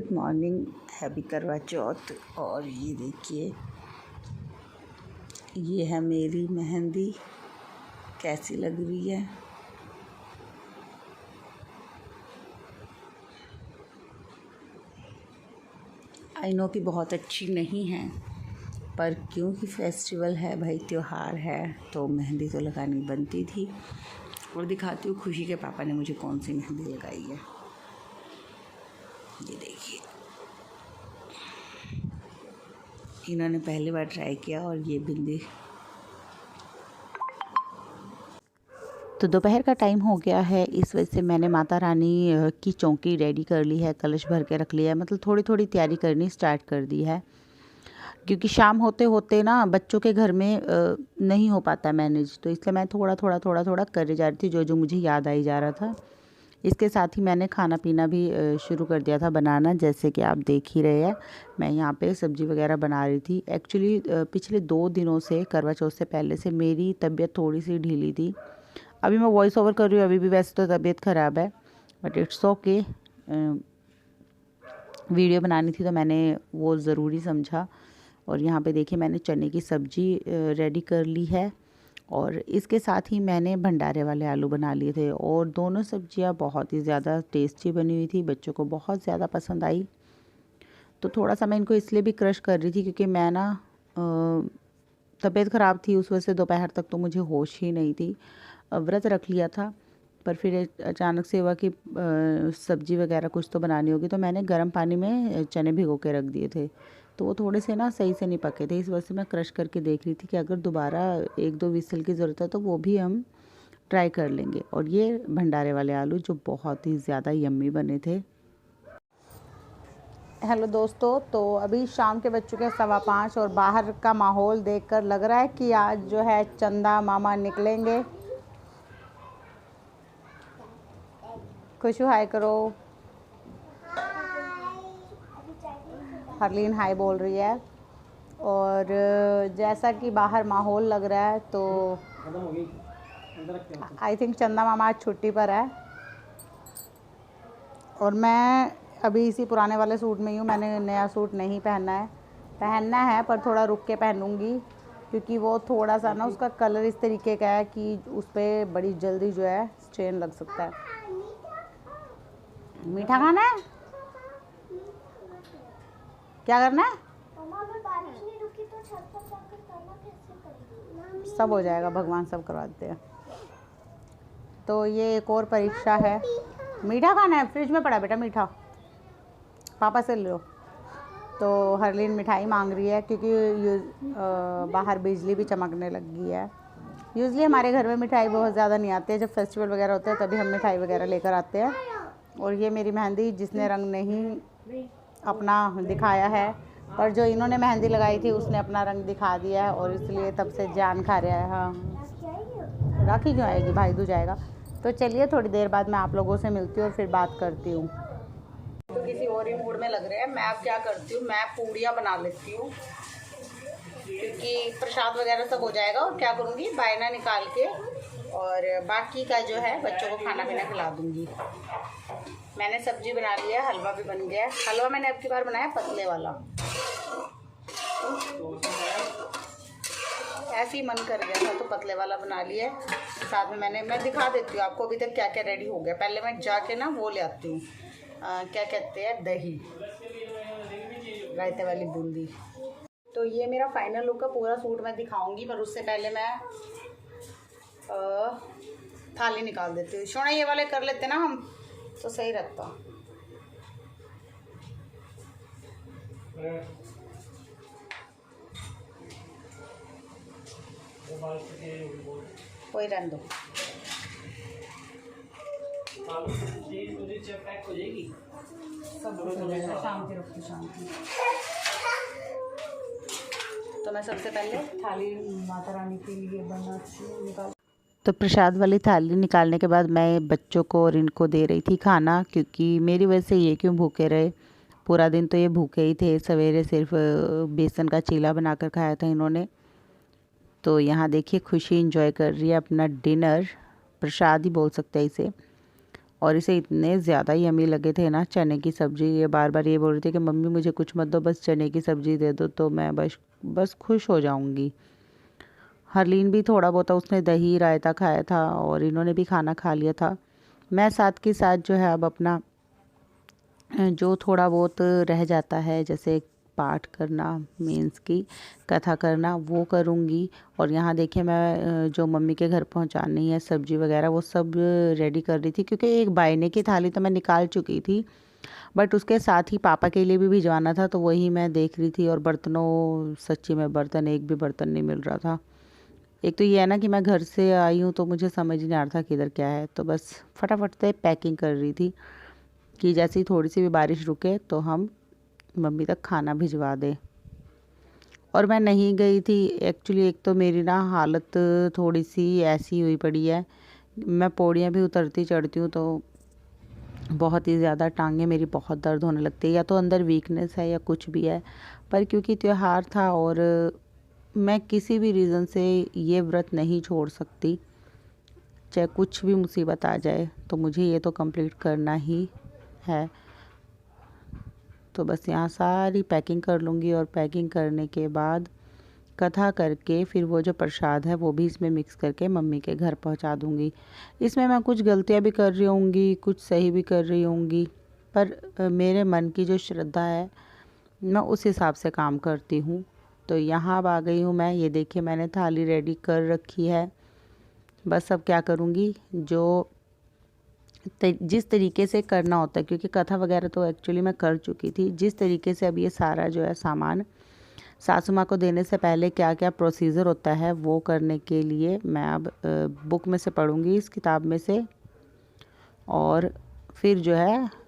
Good morning, happy करवा चौथ। और ये देखिए, ये है मेरी मेहंदी, कैसी लग रही है। आई नो कि बहुत अच्छी नहीं है, पर क्योंकि फेस्टिवल है भाई, त्योहार है, तो मेहंदी तो लगानी बनती थी। और दिखाती हूँ खुशी के पापा ने मुझे कौन सी मेहंदी लगाई है। ये देखिए, इन्होंने पहली बार ट्राई किया। और ये बिंदी, तो दोपहर का टाइम हो गया है, इस वजह से मैंने माता रानी की चौकी रेडी कर ली है, कलश भर के रख लिया है। मतलब थोड़ी थोड़ी तैयारी करनी स्टार्ट कर दी है, क्योंकि शाम होते होते ना बच्चों के घर में नहीं हो पाता मैनेज, तो इसलिए मैं थोड़ा थोड़ा कर जा रही थी, जो जो मुझे याद आई जा रहा था। इसके साथ ही मैंने खाना पीना भी शुरू कर दिया था बनाना, जैसे कि आप देख ही रहे हैं। मैं यहाँ पे सब्ज़ी वगैरह बना रही थी। एक्चुअली पिछले 2 दिनों से, करवा चौथ से पहले से, मेरी तबीयत थोड़ी सी ढीली थी। अभी मैं वॉइस ओवर कर रही हूँ, अभी भी वैसे तो तबीयत ख़राब है, बट इट्स ओके। वीडियो बनानी थी तो मैंने वो ज़रूरी समझा। और यहाँ पे देखिए, मैंने चने की सब्ज़ी रेडी कर ली है, और इसके साथ ही मैंने भंडारे वाले आलू बना लिए थे। और दोनों सब्जियाँ बहुत ही ज़्यादा टेस्टी बनी हुई थी, बच्चों को बहुत ज़्यादा पसंद आई। तो थोड़ा सा मैं इनको इसलिए भी क्रश कर रही थी, क्योंकि मैं ना तबीयत ख़राब थी, उस वजह से दोपहर तक तो मुझे होश ही नहीं थी। व्रत रख लिया था, पर फिर अचानक से हुआ कि सब्ज़ी वगैरह कुछ तो बनानी होगी, तो मैंने गर्म पानी में चने भिगो के रख दिए थे। तो वो थोड़े से ना सही से नहीं पके थे, इस वजह से मैं क्रश करके देख रही थी कि अगर दोबारा 1-2 विसल की ज़रूरत है तो वो भी हम ट्राई कर लेंगे। और ये भंडारे वाले आलू जो बहुत ही ज़्यादा यम्मी बने थे। हेलो दोस्तों, तो अभी शाम के बज चुके हैं 5:15, और बाहर का माहौल देखकर लग रहा है कि आज जो है चंदा मामा निकलेंगे। खुशू हाय करो। हरलीन हाय बोल रही है। और जैसा कि बाहर माहौल लग रहा है, तो आई थिंक चंदा मामा आज छुट्टी पर है। और मैं अभी इसी पुराने वाले सूट में ही हूँ, मैंने नया सूट नहीं पहनना है, पर थोड़ा रुक के पहनूंगी, क्योंकि वो थोड़ा सा ना उसका कलर इस तरीके का है कि उस पर बड़ी जल्दी जो है स्ट्रेन लग सकता है। मीठा खाना है? क्या करना है? बारिश नहीं रुकी तो छत पर जाकर करना कैसे करेंगे? सब हो जाएगा, भगवान सब करवा देते हैं। तो ये एक और परीक्षा है। मीठा खाना है? फ्रिज में पड़ा बेटा मीठा, पापा से ले लो। तो हरलीन मिठाई मांग रही है, क्योंकि बाहर बिजली भी चमकने लग गई है। यूजली हमारे घर में मिठाई बहुत ज़्यादा नहीं आती है, जब फेस्टिवल वगैरह होते हैं तभी हम मिठाई वगैरह लेकर आते हैं। और ये मेरी मेहंदी, जिसने रंग नहीं अपना दिखाया है, पर जो इन्होंने मेहंदी लगाई थी उसने अपना रंग दिखा दिया है, और इसलिए तब से जान खा रहा है। हाँ, राखी क्यों आएगी, भाई दूज आएगा। तो चलिए, थोड़ी देर बाद मैं आप लोगों से मिलती हूँ और फिर बात करती हूँ। तो किसी और ही मूड में लग रहे हैं। मैं अब क्या करती हूँ, मैं पूड़ियाँ बना लेती हूँ, क्योंकि प्रसाद वगैरह सब हो जाएगा। और क्या करूँगी, बायना निकाल के और बाकी का जो है बच्चों को खाना पीना खिला दूँगी। मैंने सब्जी बना ली है, हलवा भी बन गया है। हलवा मैंने अब की बार बनाया पतले वाला, ऐसे ही मन कर गया था तो पतले वाला बना लिया। साथ में मैं दिखा देती हूँ आपको अभी तक क्या क्या रेडी हो गया। पहले मैं जाके ना वो ले आती हूँ, क्या कहते हैं, दही, रायते वाली बूंदी। तो ये मेरा फाइनल लुक का पूरा सूट मैं दिखाऊंगी, पर उससे पहले मैं थाली निकाल देती हूँ। सोना ये वाले कर लेते ना हम, तो सही रहता। कोई रहने दो। शाम की रखती, शाम की। तो मैं सबसे पहले थाली माता रानी के लिए बनाती। तो प्रसाद वाली थाली निकालने के बाद मैं बच्चों को और इनको दे रही थी खाना, क्योंकि मेरी वजह से ये क्यों भूखे रहे। पूरा दिन तो ये भूखे ही थे। सवेरे सिर्फ बेसन का चीला बनाकर खाया था इन्होंने। तो यहाँ देखिए, खुशी एंजॉय कर रही है अपना डिनर, प्रसाद ही बोल सकते हैं इसे। और इसे इतने ज़्यादा यमी लगे थे ना चने की सब्ज़ी। ये बार बार ये बोल रही थी कि मम्मी मुझे कुछ मत दो, बस चने की सब्ज़ी दे दो तो मैं बस खुश हो जाऊंगी। हरलीन भी थोड़ा बहुत उसने दही रायता खाया था और इन्होंने भी खाना खा लिया था। मैं साथ के साथ जो है अब अपना जो थोड़ा बहुत रह जाता है, जैसे पाठ करना, मीन्स की कथा करना, वो करूँगी। और यहाँ देखिए मैं जो मम्मी के घर पहुँचानी है सब्ज़ी वगैरह वो सब रेडी कर रही थी, क्योंकि एक बायने की थाली तो मैं निकाल चुकी थी, बट उसके साथ ही पापा के लिए भी भिजवाना था, तो वही मैं देख रही थी। और बर्तनों, सच्ची में बर्तन, एक भी बर्तन नहीं मिल रहा था। एक तो ये है ना कि मैं घर से आई हूँ तो मुझे समझ नहीं आ रहा था किधर क्या है, तो बस फटाफट से पैकिंग कर रही थी कि जैसे ही थोड़ी सी भी बारिश रुके तो हम मम्मी तक खाना भिजवा दें। और मैं नहीं गई थी एक्चुअली, एक तो मेरी ना हालत थोड़ी सी ऐसी हुई पड़ी है, मैं पौड़ियाँ भी उतरती चढ़ती हूँ तो बहुत ही ज़्यादा टांगें मेरी बहुत दर्द होने लगती है, या तो अंदर वीकनेस है या कुछ भी है। पर क्योंकि त्यौहार था और मैं किसी भी रीज़न से ये व्रत नहीं छोड़ सकती, चाहे कुछ भी मुसीबत आ जाए तो मुझे ये तो कंप्लीट करना ही है। तो बस यहाँ सारी पैकिंग कर लूँगी और पैकिंग करने के बाद कथा करके फिर वो जो प्रसाद है वो भी इसमें मिक्स करके मम्मी के घर पहुँचा दूँगी। इसमें मैं कुछ गलतियाँ भी कर रही होंगी, कुछ सही भी कर रही होंगी, पर मेरे मन की जो श्रद्धा है मैं उस हिसाब से काम करती हूँ। तो यहाँ अब आ गई हूँ मैं। ये देखिए मैंने थाली रेडी कर रखी है। बस अब क्या करूँगी, जो जिस तरीके से करना होता है, क्योंकि कथा वगैरह तो एक्चुअली मैं कर चुकी थी, जिस तरीके से अब ये सारा जो है सामान सासू माँ को देने से पहले क्या क्या प्रोसीजर होता है वो करने के लिए मैं अब बुक में से पढ़ूँगी, इस किताब में से, और फिर जो है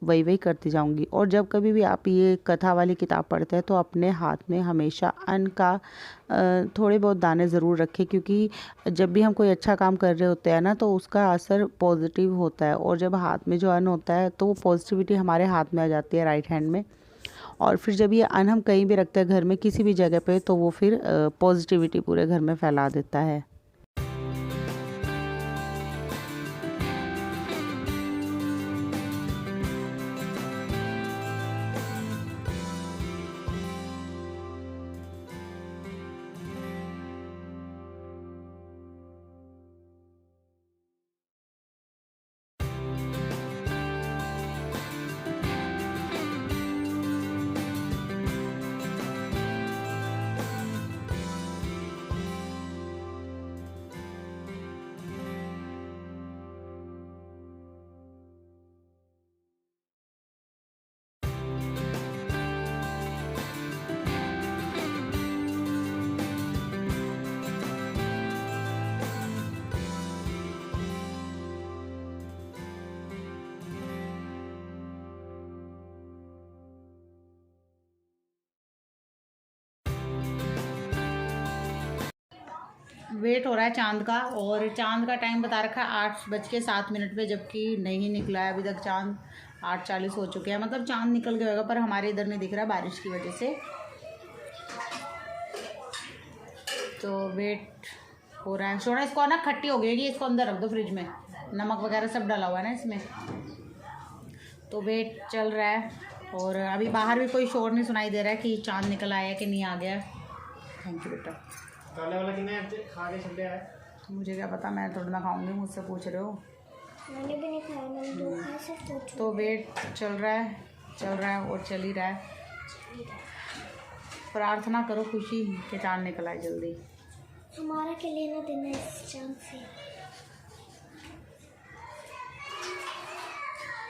वही करती जाऊंगी। और जब कभी भी आप ये कथा वाली किताब पढ़ते हैं तो अपने हाथ में हमेशा अन्न का थोड़े बहुत दाने ज़रूर रखें, क्योंकि जब भी हम कोई अच्छा काम कर रहे होते हैं ना तो उसका असर पॉजिटिव होता है, और जब हाथ में जो अन्न होता है तो वो पॉजिटिविटी हमारे हाथ में आ जाती है, राइट हैंड में। और फिर जब ये अन्न हम कहीं भी रखते हैं घर में किसी भी जगह पे, तो वो फिर पॉजिटिविटी पूरे घर में फैला देता है। वेट हो रहा है चांद का, और चांद का टाइम बता रखा है 8:07 पे, जबकि नहीं निकला है अभी तक चांद। 8:40 हो चुके हैं, मतलब चांद निकल गया होगा, पर हमारे इधर नहीं दिख रहा बारिश की वजह से। तो वेट हो रहा है। सोना इसको ना खट्टी हो गई, इसको अंदर रख दो फ्रिज में, नमक वगैरह सब डाला हुआ है ना इसमें। तो वेट चल रहा है, और अभी बाहर भी कोई शोर नहीं सुनाई दे रहा है कि चांद निकल आया कि नहीं आ गया। थैंक यू बेटा। काले वाला किने खा के चले आए? मुझे क्या पता, मैं थोड़ा ना खाऊंगी, मुझसे पूछ रहे हो। मैंने भी नहीं खाया, मैंने 2 खाए से पूछो। तो वेट चल रहा है और चल ही रहा है। प्रार्थना करो खुशी के चांद निकल आए जल्दी। हमारा क्या लेना देना इस चांद से।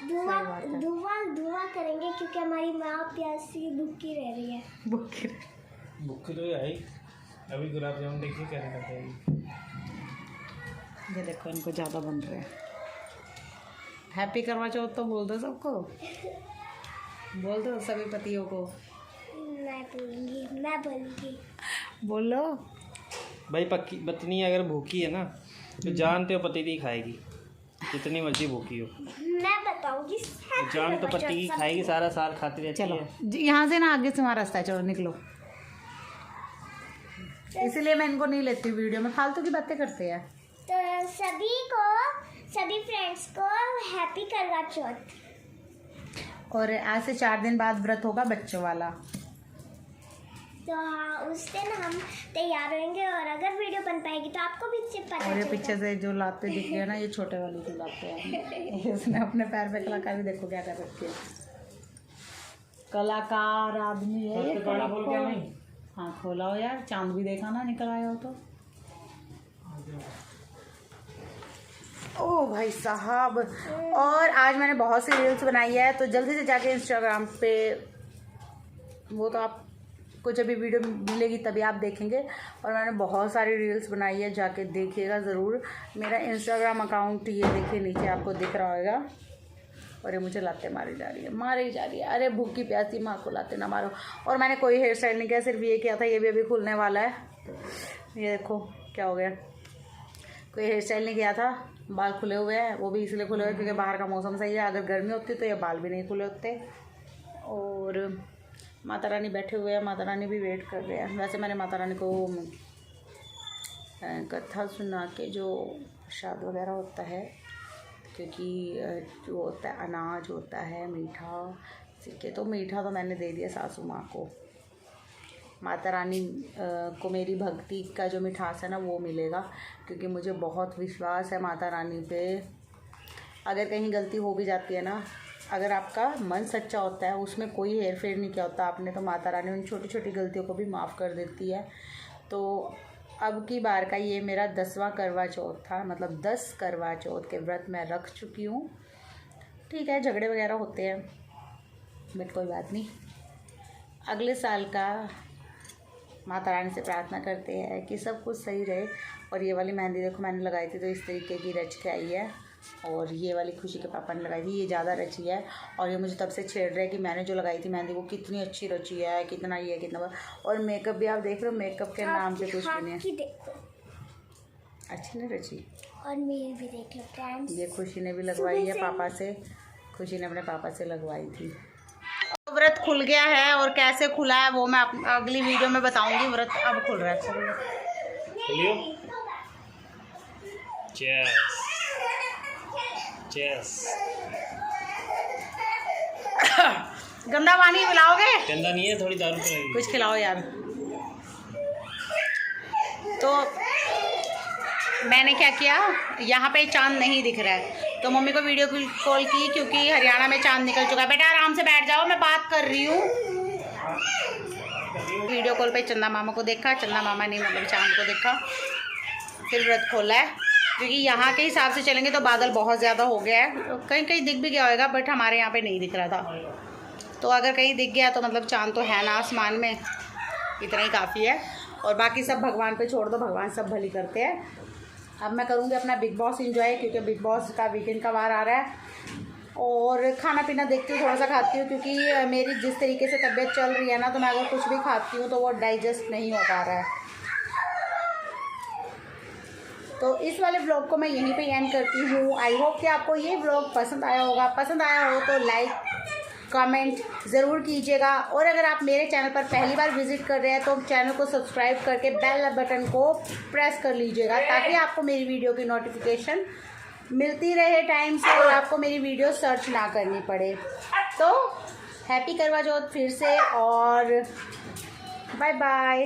दुआ करेंगे क्योंकि हमारी माँ प्यासी भूखी रह रही है। भूखी तो है। अभी गुलाब जामुन देखिए क्या करते हैं। ये देखो इनको ज़्यादा बन रहे हैं। हैप्पी करवा चौथ तो बोल दो सबको, बोल दो सभी पतियों को। मैं बोलूँगी बोलो भाई। पक्की पत्नी अगर भूखी है ना तो जानते हो पति की खाएगी, जितनी मर्जी भूखी हो। मैं बताऊंगी, जान तो पति की खाएगी, सारा साल खाती रहती चलो है। यहाँ से ना आगे से हमारा रास्ता है, चलो निकलो। इसलिए मैं इनको नहीं लेती वीडियो में, फालतू की बातें करते हैं। तो सभी फ्रेंड्स को हैप्पी करवा चौथ। और आज से 4 दिन बाद व्रत होगा बच्चों वाला। तो हाँ, उस दिन हम तैयार होंगे और अगर वीडियो बन पाएगी तो आपको भी इससे पता और ये चलेगा। पीछे से जो लाते दिख रही है ना, ये छोटे वाली को लाते हैं। उसने अपने पैर पे कलाकारी देखो क्या कर रखी है। कलाकार आदमी है ये। बोल क्या नहीं? हाँ खोला हो यार, चांद भी देखा ना निकल आया हो तो। ओ भाई साहब, और आज मैंने बहुत सी रील्स बनाई है, तो जल्दी से जाके इंस्टाग्राम पे, वो तो आपको जब भी वीडियो मिलेगी तभी आप देखेंगे। और मैंने बहुत सारी रील्स बनाई है, जाके देखिएगा ज़रूर। मेरा इंस्टाग्राम अकाउंट ये देखिए नीचे आपको दिख रहा होगा। और ये मुझे लाते मारी जा रही है। अरे भूखी प्यासी माँ को लाते ना मारो। और मैंने कोई हेयर स्टाइल नहीं किया, सिर्फ ये किया था। ये भी अभी खुलने वाला है, ये देखो क्या हो गया। कोई हेयर स्टाइल नहीं किया था, बाल खुले हुए हैं। वो भी इसलिए खुले हुए क्योंकि बाहर का मौसम सही है। अगर गर्मी होती तो ये बाल भी नहीं खुले होते। और माता रानी बैठे हुए हैं, माता रानी भी वेट कर रहे हैं। वैसे मैंने माता रानी को कथा सुना के जो प्रसाद वगैरह होता है, क्योंकि जो होता है अनाज होता है मीठा सिक्के, तो मीठा तो मैंने दे दिया सासू माँ को। माता रानी को मेरी भक्ति का जो मिठास है ना वो मिलेगा, क्योंकि मुझे बहुत विश्वास है माता रानी पे। अगर कहीं गलती हो भी जाती है ना, अगर आपका मन सच्चा होता है, उसमें कोई हेर फेर नहीं किया होता आपने, तो माता रानी उन छोटी छोटी गलतियों को भी माफ़ कर देती है। तो अब की बार का ये मेरा 10वां करवा चौथ था, मतलब 10 करवा चौथ के व्रत मैं रख चुकी हूँ। ठीक है, झगड़े वगैरह होते हैं बट कोई बात नहीं। अगले साल का माता रानी से प्रार्थना करते हैं कि सब कुछ सही रहे। और ये वाली मेहंदी देखो मैंने लगाई थी तो इस तरीके की रच के आई है। और ये वाली खुशी के पापा ने लगाई थी, ये ज़्यादा रची है। और ये मुझे तब से छेड़ रहा है कि मैंने जो लगाई थी मेहंदी वो कितनी अच्छी रची है, कितना ये कितना। और मेकअप भी आप देख रहे हो, मेकअप के नाम पे कुछ भी नहीं है, अच्छी नहीं रची। और मेरी भी देख लो फ्रेंड्स, ये खुशी ने भी लगवाई है पापा से, खुशी ने अपने पापा से लगवाई थी। व्रत खुल गया है और कैसे खुला है वो मैं अगली वीडियो में बताऊंगी। व्रत अब खुल रहा है, चलिए चेस चेस। गंदा पानी पिलाओगे? गंदा नहीं है, थोड़ी दारू पिलाएगी। कुछ खिलाओ यार। तो मैंने क्या किया, यहाँ पे चांद नहीं दिख रहा है तो मम्मी को वीडियो कॉल की, क्योंकि हरियाणा में चांद निकल चुका है। बेटा आराम से बैठ जाओ, मैं बात कर रही हूँ। वीडियो कॉल पे चंदा मामा को देखा, चंदा मामा ने मतलब चांद को देखा, फिर व्रत खोला है। क्योंकि यहाँ के हिसाब से चलेंगे तो बादल बहुत ज़्यादा हो गया है, कहीं कहीं दिख भी गया होगा बट हमारे यहाँ पे नहीं दिख रहा था। तो अगर कहीं दिख गया तो मतलब चांद तो है ना आसमान में, इतना ही काफ़ी है। और बाकी सब भगवान पे छोड़ दो, भगवान सब भली करते हैं। अब मैं करूँगी अपना बिग बॉस एंजॉय, क्योंकि बिग बॉस का वीकेंड का वार आ रहा है। और खाना पीना देखती हूँ, थोड़ा सा खाती हूँ, क्योंकि मेरी जिस तरीके से तबीयत चल रही है ना, तो मैं अगर कुछ भी खाती हूँ तो वो डाइजेस्ट नहीं हो पा रहा है। तो इस वाले व्लॉग को मैं यहीं पे एंड करती हूँ। आई होप कि आपको ये व्लॉग पसंद आया होगा। पसंद आया हो तो लाइक कमेंट ज़रूर कीजिएगा। और अगर आप मेरे चैनल पर पहली बार विजिट कर रहे हैं तो चैनल को सब्सक्राइब करके बेल बटन को प्रेस कर लीजिएगा, ताकि आपको मेरी वीडियो की नोटिफिकेशन मिलती रहे टाइम से और आपको मेरी वीडियो सर्च ना करनी पड़े। तो हैप्पी करवा चौथ फिर से, और बाय बाय।